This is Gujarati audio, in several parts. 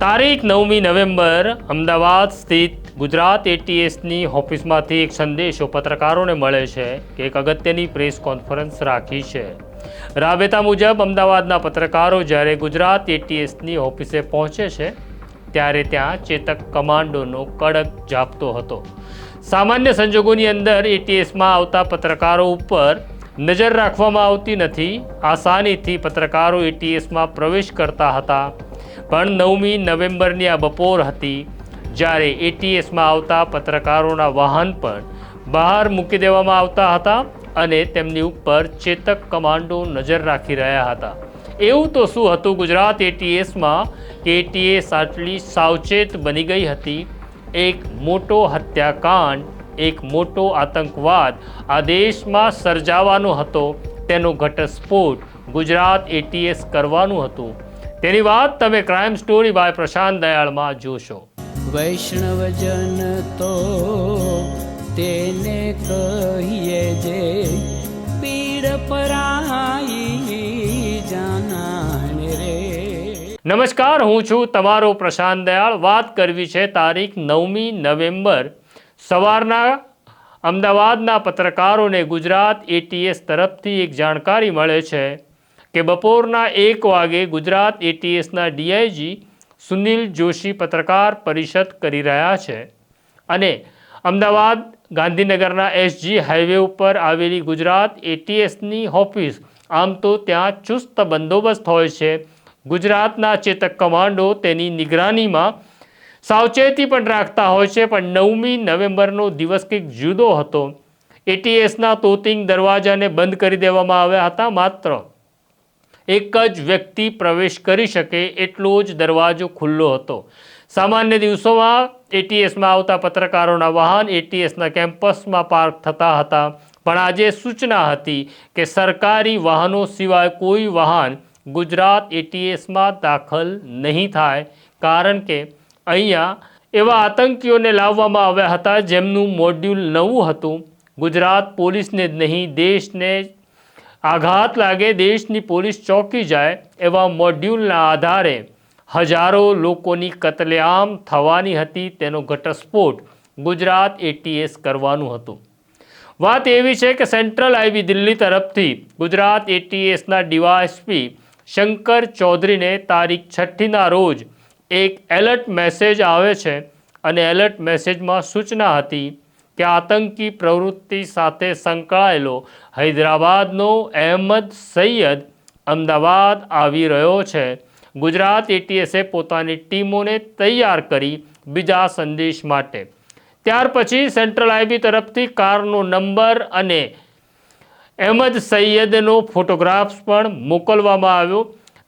તારીખ 9મી નવેમ્બર અમદાવાદ સ્થિત ગુજરાત એટીએસની ઓફિસમાંથી એક સંદેશો પત્રકારોને મળે છે કે એક અગત્યની પ્રેસ કોન્ફરન્સ રાખી છે। રાબેતા મુજબ અમદાવાદના પત્રકારો જ્યારે ગુજરાત એટીએસની ઓફિસે પહોંચે છે ત્યારે ત્યાં ચેતક કમાન્ડોનો કડક જાપ્તો હતો। સામાન્ય સંજોગોની અંદર એટીએસમાં આવતા પત્રકારો ઉપર નજર રાખવામાં આવતી નથી। આસાનીથી પત્રકારો એટીએસમાં પ્રવેશ કરતા હતા, પણ 9મી નવેમ્બરની આ બપોર હતી જ્યારે એટીએસમાં આવતા પત્રકારોના વાહન પણ બહાર મૂકી દેવામાં આવતા હતા અને તેમની ઉપર ચેતક કમાન્ડો નજર રાખી રહ્યા હતા। એવું તો શું હતું ગુજરાત એટીએસમાં કે એટીએસ આટલી સાવચેત બની ગઈ હતી? એક મોટો હત્યાકાંડ, એક મોટો આતંકવાદ આ દેશમાં સર્જાવાનો હતો, તેનો ઘટસ્ફોટ ગુજરાત એટીએસ કરવાનું હતું। તેની વાત તમે ક્રાઇમ સ્ટોરી બાય પ્રશાંત દયાળમાં જોશો। વૈષ્ણવજન તો તેને કહીએ જે પીડ પરાઈ જાનાને રે। નમસ્કાર, હું છું તમારો પ્રશાંત દયાળ। વાત કરવી છે તારીખ 9મી નવેમ્બર સવારના અમદાવાદના પત્રકારોને ગુજરાત એટીએસ તરફથી એક જાણકારી મળે છે કે બપોરના 1 વાગે ગુજરાત એટીએસના ડીઆઈજી સુનિલ જોશી પત્રકાર પરિષદ કરી રહ્યા છે અને અમદાવાદ ગાંધીનગરના એસજી હાઈવે ઉપર આવેલી ગુજરાત એટીએસની ઓફિસ, આમ તો ત્યાં ચુસ્ત બંદોબસ્ત હોય છે। ગુજરાતના ચેતક કમાન્ડો તેની નિગરાનીમાં સાવચેતી પણ રાખતા હોય છે, પણ 9મી નવેમ્બરનો દિવસ કંઈક જુદો હતો। એટીએસના તોતિંગ દરવાજાને બંધ કરી દેવામાં આવ્યા હતા। માત્ર એક જ વ્યક્તિ પ્રવેશ કરી શકે એટલો જ દરવાજો ખુલ્લો હતો। સામાન્ય દિવસોમાં એટીએસમાં આવતા પત્રકારોના વાહન એટીએસના કેમ્પસમાં પાર્ક થતા હતા, પણ આજે સૂચના હતી કે સરકારી વાહનો સિવાય કોઈ વાહન ગુજરાત એટીએસમાં દાખલ નહીં થાય, કારણ કે અહીંયા એવા આતંકીઓને લાવવામાં આવ્યા હતા જેમનું મોડ્યુલ નવું હતું। ગુજરાત પોલીસને જ નહીં, દેશને આઘાત લાગે, દેશની પોલીસ ચોંકી જાય એવા મોડ્યુલના આધારે હજારો લોકોની કતલેઆમ થવાની હતી, તેનો ઘટસ્ફોટ ગુજરાત એટીએસ કરવાનું હતું। વાત એવી છે કે સેન્ટ્રલ આઈબી દિલ્હી તરફથી ગુજરાત એટીએસના ડીવાયએસપી શંકર ચૌધરીને તારીખ 6ના રોજ એક એલર્ટ મેસેજ આવે છે અને એલર્ટ મેસેજમાં સૂચના હતી કે આતંકી પ્રવૃત્તિ સાથે સંકળાયેલો હૈદરાબાદનો અહેમદ સૈયદ અમદાવાદ આવી રહ્યો છે। ગુજરાત એટીએસે પોતાની ટીમોને તૈયાર કરી બીજા સંદેશ માટે। ત્યાર પછી સેન્ટ્રલ આઈબી તરફથી કારનો નંબર અને અહેમદ સૈયદનો ફોટોગ્રાફ્સ પણ મોકલવામાં આવ્યો।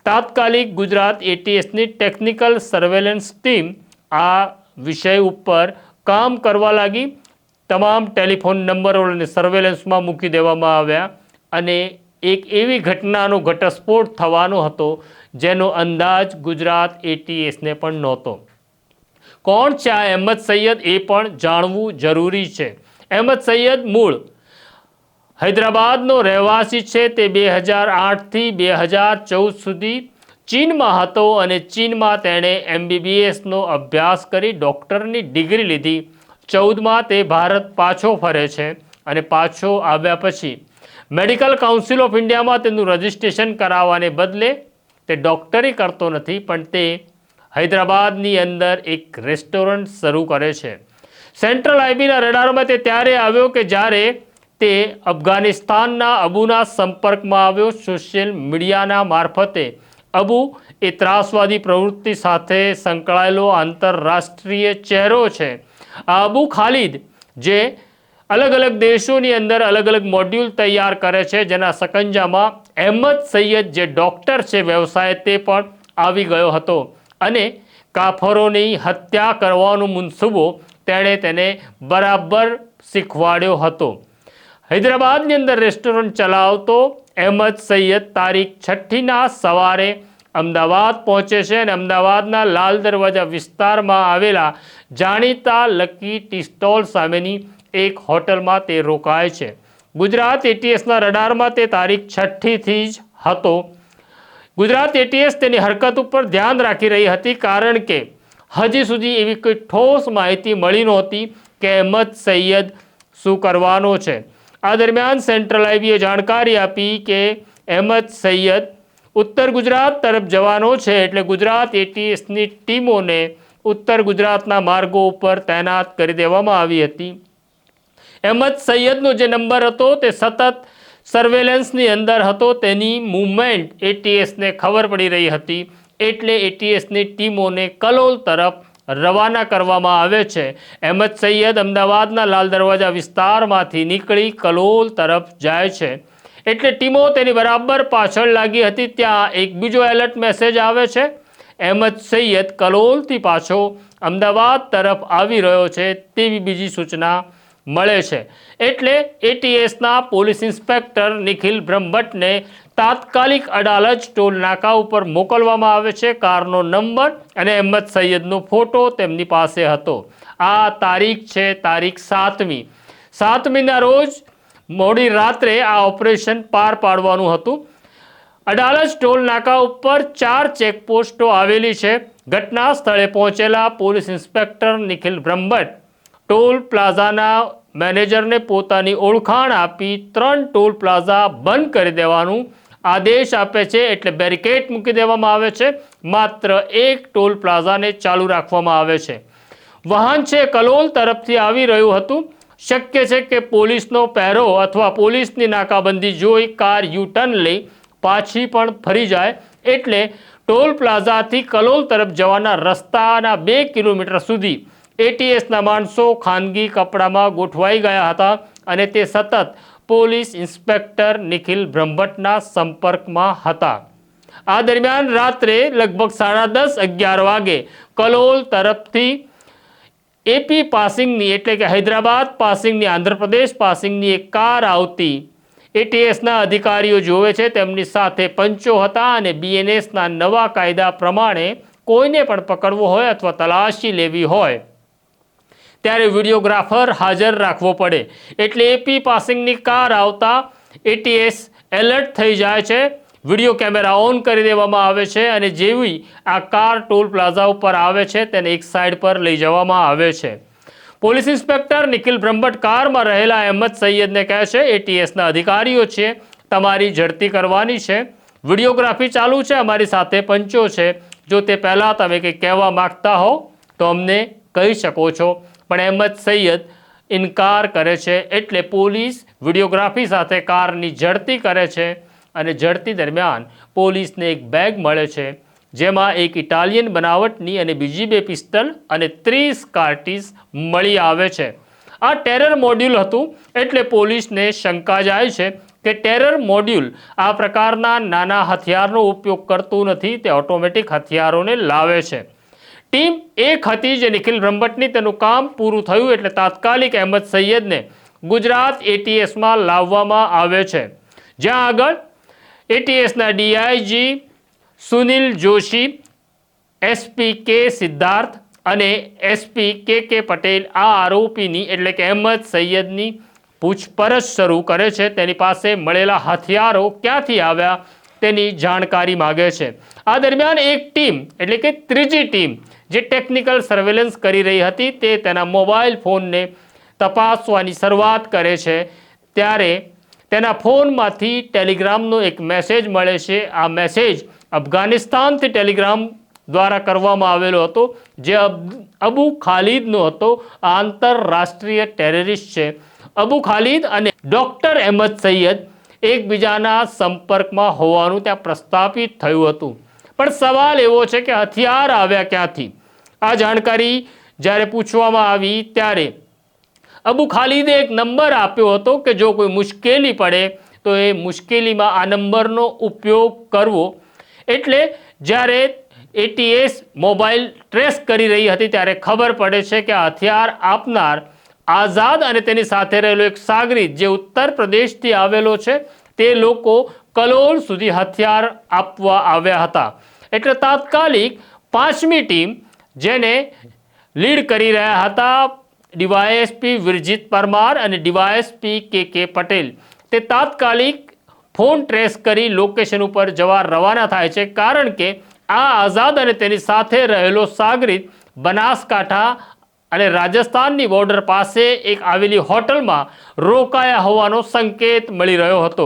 તાત્કાલિક ગુજરાત એટીએસની ટેકનિકલ સર્વેલન્સ ટીમ આ વિષય ઉપર કામ કરવા લાગી। તમામ ટેલિફોન નંબરોને સર્વેલન્સમાં મૂકી દેવામાં આવ્યા અને એક એવી ઘટનાનો ઘટસ્ફોટ થવાનો હતો જેનો અંદાજ ગુજરાત એટીએસને પણ નહોતો। કોણ છે આ અહેમદ સૈયદ એ પણ જાણવું જરૂરી છે। અહેમદ સૈયદ મૂળ હૈદરાબાદનો રહેવાસી છે। તે 2008થી 2014 સુધી ચીનમાં હતો અને ચીનમાં તેણે MBBSનો અભ્યાસ કરી ડૉક્ટરની ડિગ્રી લીધી। 2014માં તે ભારત પાછો ફરે છે અને પાછો આવ્યા પછી મેડિકલ કાઉન્સિલ ઓફ ઇન્ડિયામાં તેનું રજિસ્ટ્રેશન કરાવવાને બદલે તે ડૉક્ટરી કરતો નથી, પણ તે હૈદરાબાદની અંદર એક રેસ્ટોરન્ટ શરૂ કરે છે। સેન્ટ્રલ આઈબીના રડારમાં તે ત્યારે આવ્યો કે જ્યારે તે અફઘાનિસ્તાનના અબુના સંપર્કમાં આવ્યો। સોશિયલ મીડિયાના મારફતે અબુ એ ત્રાસવાદી પ્રવૃત્તિ સાથે સંકળાયેલો આંતરરાષ્ટ્રીય ચહેરો છે। આ અબુ ખાલિદ જે અલગ અલગ દેશોની અંદર અલગ અલગ મોડ્યુલ તૈયાર કરે છે, જેના સકંજામાં અહેમદ સૈયદ જે ડૉક્ટર છે વ્યવસાય, તે પણ આવી ગયો હતો અને કાફરોની હત્યા કરવાનો મનસૂબો તેણે તેને બરાબર શીખવાડ્યો હતો। હૈદરાબાદની અંદર રેસ્ટોરન્ટ ચલાવતો અહેમદ સૈયદ તારીખ 6ના સવારે અમદાવાદ પહોંચે છે અને અમદાવાદના લાલ દરવાજા વિસ્તારમાં આવેલા જાણીતા લકી ટી સ્ટોલ સામેની એક હોટલમાં તે રોકાય છે। ગુજરાત એટીએસના રડારમાં તે તારીખ 6થી જ હતો। ગુજરાત એટીએસ તેની હરકત ઉપર ધ્યાન રાખી રહી હતી, કારણ કે હજી સુધી એવી કોઈ ઠોસ માહિતી મળી નહોતી કે અહેમદ સૈયદ શું કરવાનો છે. આ દરમિયાન સેન્ટ્રલ આઈબીએ જાણકારી આપી કે અહેમદ સૈયદ ઉત્તર ગુજરાત તરફ જવાનો છે, એટલે ગુજરાત એટીએસની ટીમોને ઉત્તર ગુજરાતના માર્ગો ઉપર તૈનાત કરી દેવામાં આવી હતી. અહેમદ સૈયદનો જે નંબર હતો તે સતત સર્વેલન્સની અંદર હતો. તેની મૂવમેન્ટ એટીએસને ખબર પડી રહી હતી, એટલે એટીએસની ટીમોને કલોલ તરફ રવાના કરવામાં આવે છે. અહેમદ સૈયદ અમદાવાદના લાલ દરવાજા વિસ્તારમાંથી નીકળી કલોલ તરફ જાય છે, એટલે ટીમો તેની બરાબર પાછળ લાગી હતી. ત્યાં એક બીજો એલર્ટ મેસેજ આવે છે. અહેમદ સૈયદ કલોલથી પાછો અમદાવાદ તરફ આવી રહ્યો છે તેવી બીજી સૂચના મળે છે, એટલે એટીએસના પોલીસ ઇન્સ્પેક્ટર નિખિલ બ્રહ્મભટ્ટને તાત્કાલિક અડાલજ ટોલ નાકા ઉપર મોકલવામાં આવે છે. કારનો નંબર અને અહેમદ સૈયદનો ફોટો તેમની પાસે હતો. આ તારીખ છે તારીખ 7મીના રોજ મોડી રાત્રે આ ઓપરેશન પાર પાડવાનું હતું. અડાલજ ટોલ નાકા ઉપર 4 ચેકપોસ્ટો આવેલી છે. ઘટના સ્થળે પહોંચેલા police inspector Nikhil Brahmbhatt toll પ્લાઝાના મેનેજરને પોતાની ઓળખાણ આપી 3 ટોલ પ્લાઝા બંધ કરી દેવાનું આદેશ આપે છે, એટલે બેરિકેડ મૂકી દેવામાં આવે છે. માત્ર 1 ટોલ પ્લાઝાને ચાલુ રાખવામાં આવે છે. વાહન છે કલોલ તરફથી આવી રહ્યું હતું. શક્ય છે કે પોલીસનો પહેરો અથવા પોલીસની નાકાબંધી જોઈ કાર યુટર્ન લઈ પાછી પણ ફરી જાય, એટલે ટોલ પ્લાઝાથી કલોલ તરફ જવાના રસ્તાના 2 કિલોમીટર સુધી એટીએસના માણસો ખાનગી કપડામાં ગોઠવાઈ ગયા હતા અને તે સતત પોલીસ ઇન્સ્પેક્ટર નિખિલ બ્રહ્મભટ્ટના સંપર્કમાં હતા. આ દરમિયાન રાત્રે લગભગ 10:30-11 વાગે કલોલ તરફથી એપી પાસિંગની એટલે કે હૈદરાબાદ પાસિંગની આંધ્રપ્રદેશ પાસિંગની એક કાર આવતી એટીએસના અધિકારીઓ જોવે છે. તેમની સાથે પંચો હતા અને બીએનએસના નવા કાયદા પ્રમાણે કોઈને પણ પકડવો હોય અથવા તલાશી લેવી હોય ત્યારે વિડીયોગ્રાફર હાજર રાખવો પડે, એટલે એપી પાસિંગની કાર આવતા એટીએસ એલર્ટ થઈ જાય છે. વિડીયો કેમેરા ઓન કરી દેવામાં આવે છે અને જેવી આ કાર ટોલ પ્લાઝા ઉપર આવે છે તેને એક સાઈડ પર લઈ જવામાં આવે છે. પોલીસ ઇન્સ્પેક્ટર નિખિલ બ્રહ્મભટ્ટ કારમાં રહેલા અહેમદ સૈયદને કહે છે, એટીએસના અધિકારીઓ છે, તમારી ઝડપી કરવાની છે, વિડીયોગ્રાફી ચાલુ છે, અમારી સાથે પંચો છે, જો તે પહેલાં તમે કંઈ કહેવા માગતા હો તો અમને કહી શકો છો. પણ અહેમદ સૈયદ ઇનકાર કરે છે, એટલે પોલીસ વિડીયોગ્રાફી સાથે કારની ઝડપી કરે છે અને ઝડપી દરમિયાન પોલીસને એક બેગ મળે છે, જેમાં એક ઇટાલિયન બનાવટની અને બીજી 2 પિસ્તલ અને 30 કાર્ટીઝ મળી આવે છે. આ ટેરર મોડ્યુલ હતું, એટલે પોલીસને શંકા જાય છે કે ટેરર મોડ્યુલ આ પ્રકારના નાના હથિયારનો ઉપયોગ કરતું નથી, તે ઓટોમેટિક હથિયારોને લાવે છે. ટીમ એક હતી જે નિખિલ બ્રહ્મભટ્ટની, તેનું કામ પૂરું થયું એટલે તાત્કાલિક અહેમદ સૈયદને ગુજરાત એટીએસમાં લાવવામાં આવે છે, જ્યાં આગળ એટીએસના ડીઆઈજી સુનિલ જોશી, એસપી કે સિદ્ધાર્થ અને એસપી કે પટેલ આ આરોપીની એટલે કે અહેમદ સૈયદની પૂછપરછ શરૂ કરે છે. તેની પાસે મળેલા હથિયારો ક્યાંથી આવ્યા તેની જાણકારી માગે છે. આ દરમિયાન એક ટીમ એટલે કે ત્રીજી ટીમ જે ટેકનિકલ સર્વેલન્સ કરી રહી હતી તે તેના મોબાઈલ ફોનને તપાસવાની શરૂઆત કરે છે. ત્યારે તેના ફોનમાંથી ટેલિગ્રામનો એક મેસેજ મળે છે. આ મેસેજ અફઘાનિસ્તાનથી ટેલિગ્રામ દ્વારા કરવામાં આવેલો હતો, જે અબુ ખાલિદનો હતો. આ આંતરરાષ્ટ્રીય ટેરરિસ્ટ છે. અબુ ખાલિદ અને ડૉક્ટર અહેમદ સૈયદ એકબીજાના સંપર્કમાં હોવાનું ત્યાં પ્રસ્થાપિત થયું હતું. પણ સવાલ એવો છે કે હથિયાર આવ્યા ક્યાંથી? આ જાણકારી જ્યારે પૂછવામાં આવી ત્યારે અબુ ખાલિદે એક નંબર આપ્યો હતો કે જો કોઈ મુશ્કેલી પડે તો એ મુશ્કેલીમાં આ નંબરનો ઉપયોગ કરવો. એટલે જ્યારે એટીએસ મોબાઈલ ટ્રેસ કરી રહી હતી ત્યારે ખબર પડે છે કે આ હથિયાર આપનાર આઝાદ અને તેની સાથે રહેલો એક સાગરીત જે ઉત્તર પ્રદેશથી આવેલો છે, તે લોકો કલોલ સુધી હથિયાર આપવા આવ્યા હતા. એટલે તાત્કાલિક 5મી ટીમ જેને લીડ કરી રહ્યા હતા ડીવાયએસપી વિરજીત પરમાર અને ડીવાયએસપી કે પટેલ, તે તાત્કાલિક ફોન ટ્રેસ કરી લોકેશન ઉપર જવા રવાના થાય છે, કારણ કે આ આઝાદ અને તેની સાથે રહેલો સાગરીત બનાસકાંઠા અને રાજસ્થાનની બોર્ડર પાસે એક આવેલી હોટલમાં રોકાયા હોવાનો સંકેત મળી રહ્યો હતો.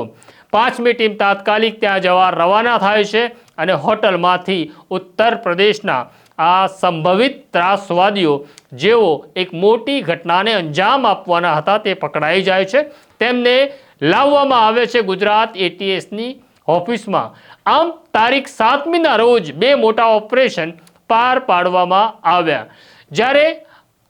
5મી ટીમ તાત્કાલિક ત્યાં જવા રવાના થાય છે અને હોટલમાંથી ઉત્તર પ્રદેશના આ સંભવિત ત્રાસવાદીઓ જેઓ એક મોટી ઘટનાને અંજામ આપવાના હતા તે પકડાઈ જાય છે. તેમને લાવવામાં આવે છે ગુજરાત એટીએસની ઓફિસમાં. આમ તારીખ 7મીના રોજ 2 મોટા ઓપરેશન પાર પાડવામાં આવ્યા. જ્યારે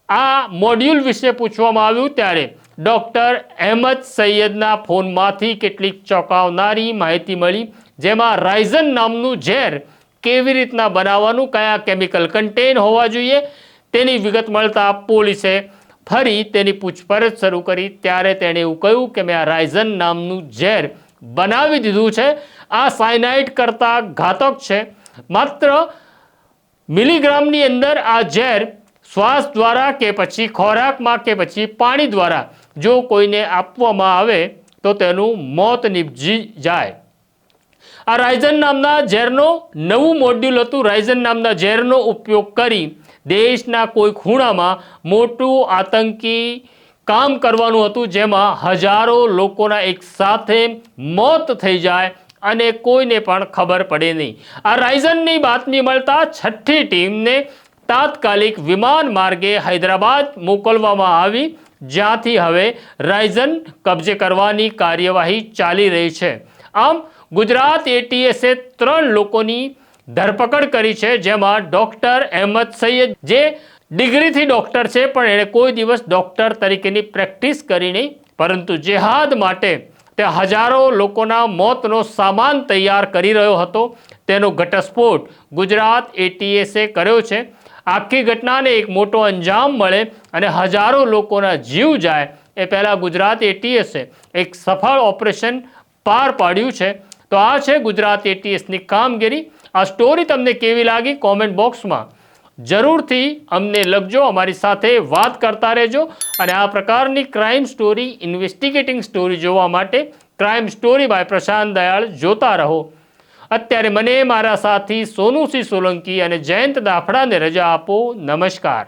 આ મોડ્યુલ વિશે પૂછવામાં આવ્યું ત્યારે ડૉક્ટર અહેમદ સૈયદના ફોનમાંથી કેટલીક ચોંકાવનારી માહિતી મળી, જેમાં રાઇઝન નામનું ઝેર કેવી રીતના બનાવવાનું, કયા કેમિકલ કન્ટેન હોવા જોઈએ તેની વિગત મળતા પોલીસે ફરી તેની પૂછપરછ શરૂ કરી. ત્યારે તેણે એવું કહ્યું કે મેં આ રાઇઝન નામનું ઝેર બનાવી દીધું છે. આ સાયનાઇડ કરતાં ઘાતક છે. માત્ર મિલીગ્રામની અંદર આ ઝેર શ્વાસ દ્વારા કે પછી ખોરાકમાં કે પછી પાણી દ્વારા જો કોઈને આપવામાં આવે તો તેનું મોત નીપજી જાય. આ રાઇઝન નામના ઝેરનો નવું મોડ્યુલ હતું. રાઇઝન નામના ઝેરનો ઉપયોગ કરી દેશના કોઈ ખૂણામાં મોટું આતંકી કામ કરવાનું હતું, જેમાં હજારો લોકોના એક સાથે મોત થઈ જાય અને કોઈને પણ ખબર પડે નહીં. આ રાઇઝનની બાતમી મળતા 6ઠ્ઠી ટીમને તાત્કાલિક વિમાન માર્ગે હૈદરાબાદ મોકલવામાં આવી, જ્યાંથી હવે રાઇઝન કબજે કરવાની કાર્યવાહી ચાલી રહી છે. આમ ગુજરાત એટીએસે 3 લોકોની ધરપકડ કરી છે, જેમાં ડૉક્ટર અહેમદ સૈયદ જે ડિગ્રીથી ડૉક્ટર છે પણ એણે કોઈ દિવસ ડૉક્ટર તરીકેની પ્રેક્ટિસ કરી નહીં, પરંતુ જેહાદ માટે તે હજારો લોકોના મોતનો સામાન તૈયાર કરી રહ્યો હતો. તેનો ઘટસ્ફોટ ગુજરાત એટીએસે કર્યો છે. આખી ઘટનાને એક મોટો અંજામ મળે અને હજારો લોકોના જીવ જાય એ પહેલાં ગુજરાત એટીએસે એક સફળ ઓપરેશન પાર પાડ્યું છે. તો આ છે ગુજરાત એટીએસની કામગીરી. આ સ્ટોરી તમને કેવી લાગી કોમેન્ટ બોક્સમાં જરૂરથી અમને લખજો. અમારી સાથે વાત કરતા રહેજો અને આ પ્રકારની ક્રાઇમ સ્ટોરી, ઇન્વેસ્ટિગેટિંગ સ્ટોરી જોવા માટે ક્રાઇમ સ્ટોરી બાય પ્રશાંત દયાળ જોતા રહો. અત્યારે મને, મારા સાથી સોનુસિંહ સોલંકી અને જયંત દાફડાને રજા આપો. નમસ્કાર.